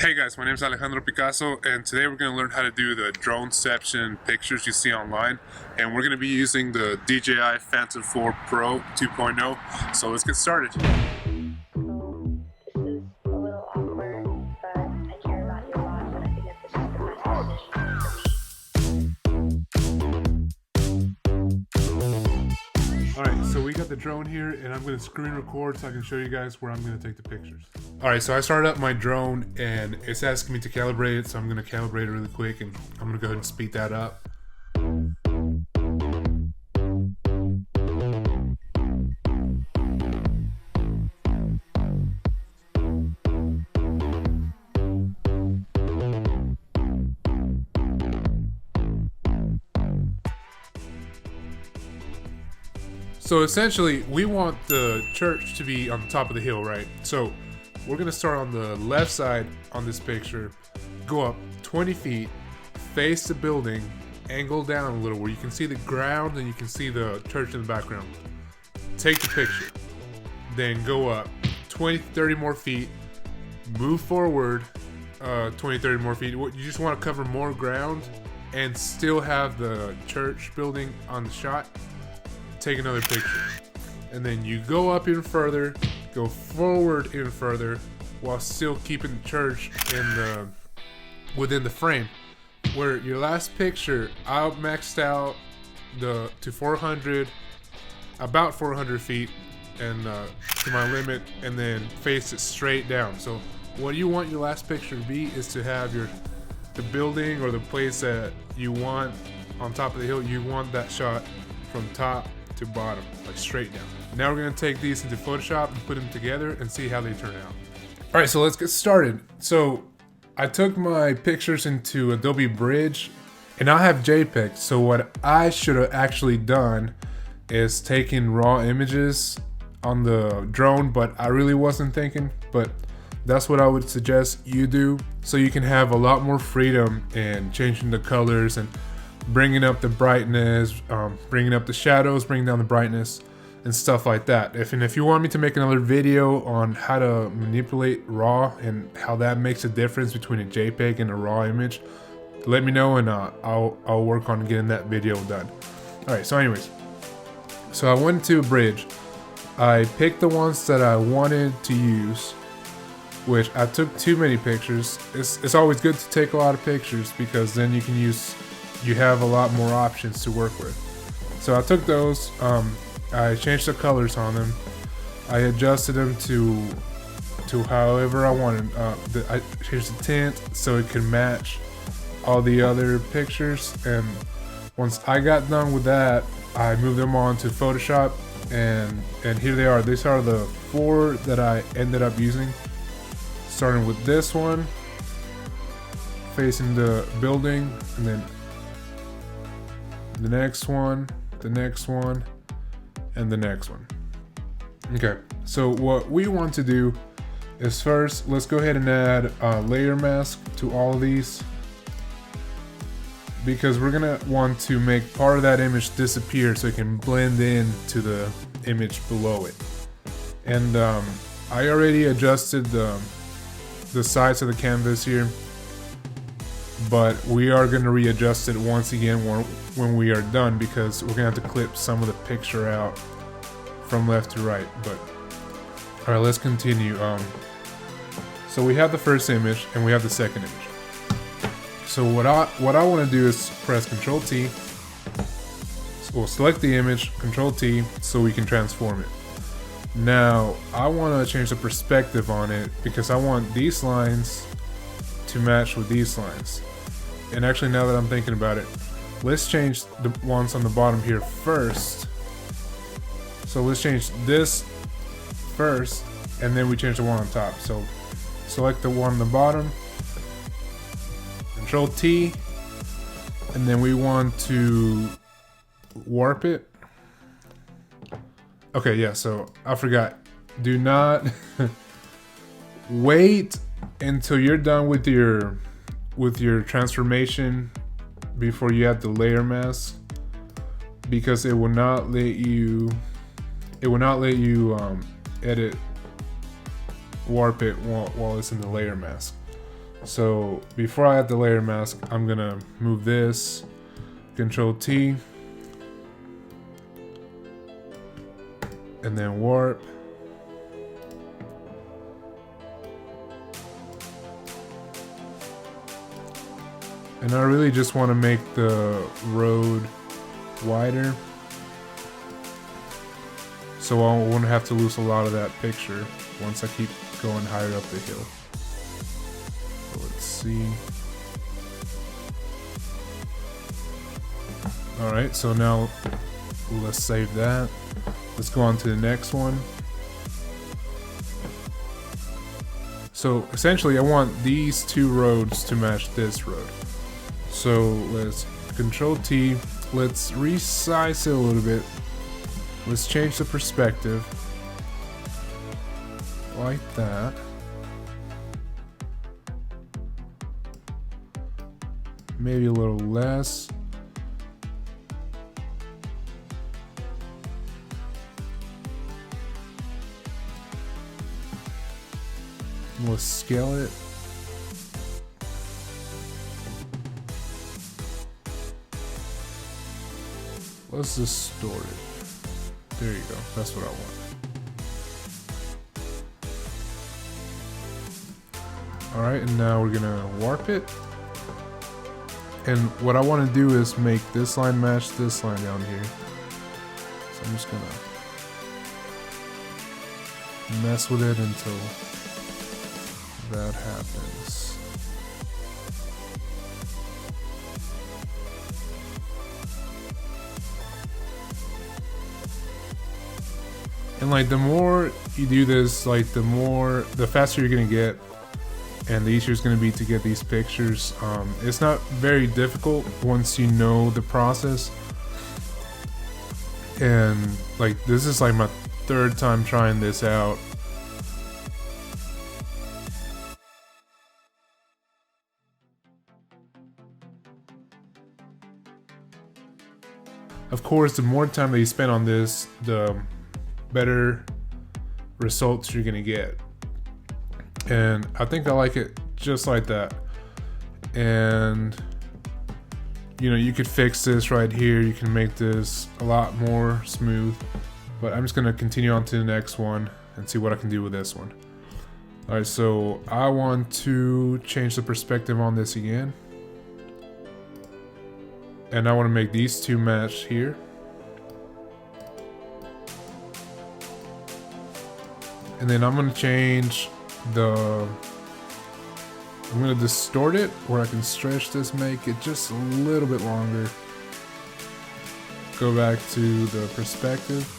Hey guys, my name is Alejandro Picasso, and today we're going to learn how to do the Droneception pictures you see online, and we're going to be using the DJI Phantom 4 Pro 2.0, so let's get started. Alright, so we got the drone here, and I'm going to screen record so I can show you guys where I'm going to take the pictures. Alright, so I started up my drone, and it's asking me to calibrate it, so I'm going to calibrate it really quick, and I'm going to go ahead and speed that up. So essentially, we want the church to be on the top of the hill, right? So we're gonna start on the left side on this picture, go up 20 feet, face the building, angle down a little where you can see the ground and you can see the church in the background. Take the picture, then go up 20, 30 more feet, move forward 20, 30 more feet. You just wanna cover more ground and still have the church building on the shot. Take another picture, and then you go up even further, go forward even further, while still keeping the church within the frame. Where your last picture, I maxed out to 400, about 400 feet, and to my limit, and then face it straight down. So what you want your last picture to be is to have the building or the place that you want on top of the hill. You want that shot from top to bottom, like straight down. Now we're gonna take these into Photoshop and put them together and see how they turn out. All right, so let's get started. So I took my pictures into Adobe Bridge, and I have JPEG. So what I should have actually done is taken raw images on the drone, but I really wasn't thinking, but that's what I would suggest you do, so you can have a lot more freedom in changing the colors and bringing up the brightness, bringing up the shadows, bringing down the brightness, and stuff like that. If you want me to make another video on how to manipulate RAW and how that makes a difference between a JPEG and a RAW image, let me know, and I'll work on getting that video done. All right. So anyways, so I went to a bridge. I picked the ones that I wanted to use, which I took too many pictures. It's always good to take a lot of pictures because then you have a lot more options to work with. So I took those, I changed the colors on them, I adjusted them to however I wanted. I changed the tint so it could match all the other pictures, and once I got done with that, I moved them on to Photoshop, and here they are. These are the 4 that I ended up using, starting with this one facing the building, and then the next one, the next one, and the next one. Okay, so what we want to do is first, let's go ahead and add a layer mask to all of these, because we're gonna want to make part of that image disappear so it can blend in to the image below it. And I already adjusted the size of the canvas here, but we are going to readjust it once again when we are done, because we're going to have to clip some of the picture out from left to right. But all right, let's continue. So we have the first image and we have the second image. So what I want to do is press Control T. So we'll select the image, Control T, so we can transform it. Now I want to change the perspective on it because I want these lines to match with these lines. And actually, now that I'm thinking about it, let's change the ones on the bottom here first. So let's change this first, and then we change the one on top. So select the one on the bottom, Control T, and then we want to warp it. Okay, yeah, so I forgot. Do not wait until you're done with your transformation before you add the layer mask, because it will not let you edit warp it while it's in the layer mask. So before I add the layer mask, I'm gonna move this, Control T, and then warp. And I really just want to make the road wider, so I won't have to lose a lot of that picture once I keep going higher up the hill. So let's see. Alright, so now let's save that. Let's go on to the next one. So essentially I want these two roads to match this road. So let's Control T, let's resize it a little bit. Let's change the perspective. Like that. Maybe a little less. We'll scale it. Let's distort it. There you go. That's what I want. Alright, and now we're gonna warp it. And what I want to do is make this line match this line down here. So I'm just gonna mess with it until that happens. And like the more you do this, like the faster you're gonna get, and the easier it's gonna be to get these pictures. It's not very difficult once you know the process. And like this is like my third time trying this out. Of course, the more time that you spend on this, the better results you're gonna get. And I think I like it just like that. And you know, you could fix this right here. You can make this a lot more smooth. But I'm just gonna continue on to the next one and see what I can do with this one. Alright, so I want to change the perspective on this again. And I want to make these two match here. And then I'm going to change I'm going to distort it where I can stretch this, make it just a little bit longer. Go back to the perspective.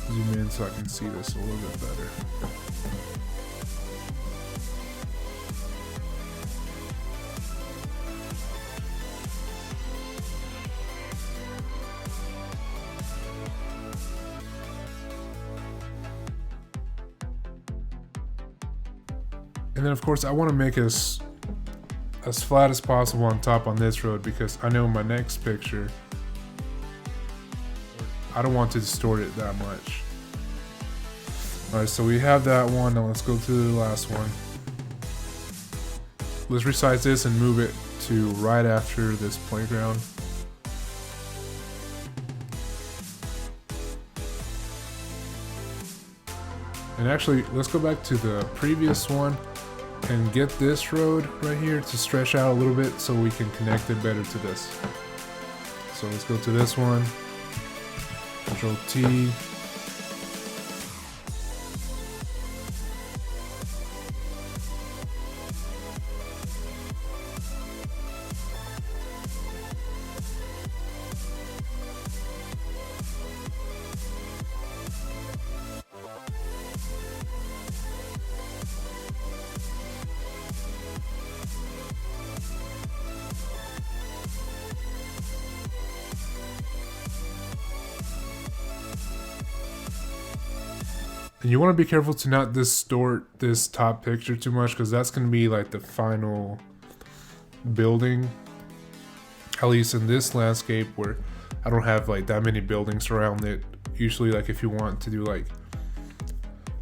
Zoom in so I can see this a little bit better. And then of course I want to make it as flat as possible on top on this road, because I know my next picture I don't want to distort it that much. Alright, so we have that one. Now let's go to the last one. Let's resize this and move it to right after this playground. And actually, let's go back to the previous one and get this road right here to stretch out a little bit so we can connect it better to this. So let's go to this one. Control T. And you want to be careful to not distort this top picture too much, because that's going to be like the final building, at least in this landscape where I don't have like that many buildings around it. Usually, like if you want to do like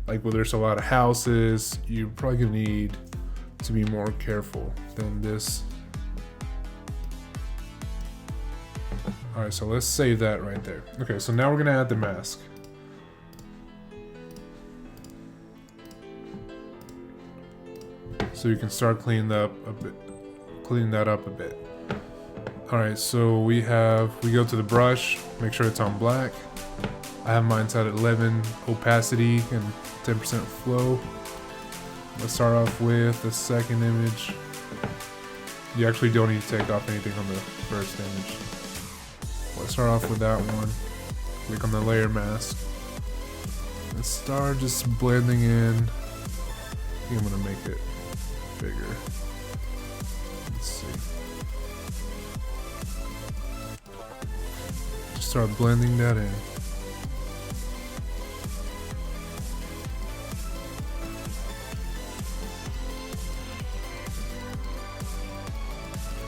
where there's a lot of houses, you're probably gonna need to be more careful than this. All right, so let's save that right there. Okay, so now we're gonna add the mask. So you can start cleaning that up a bit. All right, so we go to the brush, make sure it's on black. I have mine set at 11 opacity and 10% flow. Let's start off with the second image. You actually don't need to take off anything on the first image. Let's start off with that one. Click on the layer mask. Let's start just blending in. I think I'm gonna make it bigger. Let's see. Just start blending that in.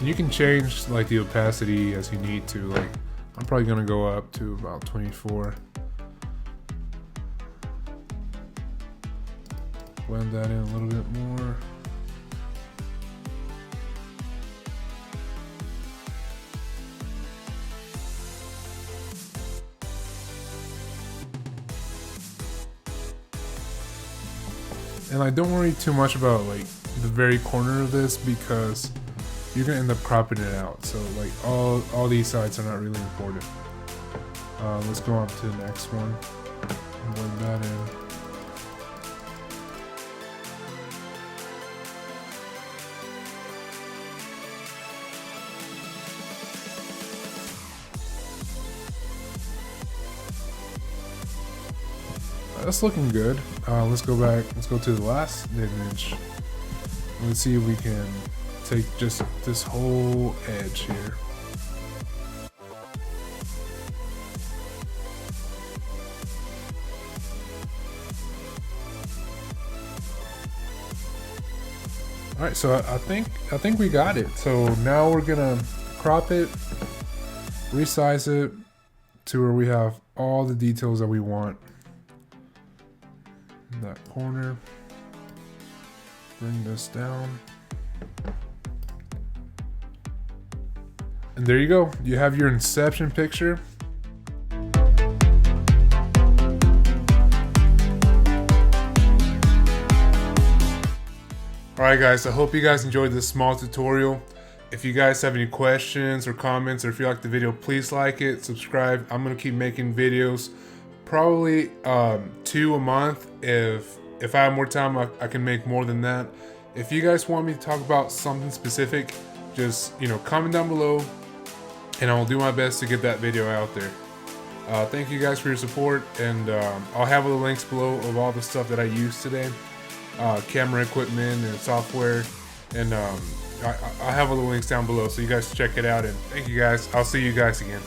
You can change like the opacity as you need to. Like I'm probably gonna go up to about 24. Blend that in a little bit more. And like don't worry too much about like the very corner of this because you're gonna end up cropping it out. So like all these sides are not really important. Let's go on to the next one. Blend that in. That's looking good. Let's go back. Let's go to the last image. Let's see if we can take just this whole edge here. All right, so I think we got it. So now we're gonna crop it, resize it to where we have all the details that we want. In that corner. Bring this down. And there you go. You have your Inception picture. Alright guys, I hope you guys enjoyed this small tutorial. If you guys have any questions or comments, or if you like the video, please like it, subscribe. I'm going to keep making videos. Probably 2 a month. If I have more time, I can make more than that. If you guys want me to talk about something specific, just comment down below and I'll do my best to get that video out there. Thank you guys for your support, and I'll have all the links below of all the stuff that I used today, camera equipment and software, and I'll have all the links down below so you guys check it out. And thank you guys. I'll see you guys again.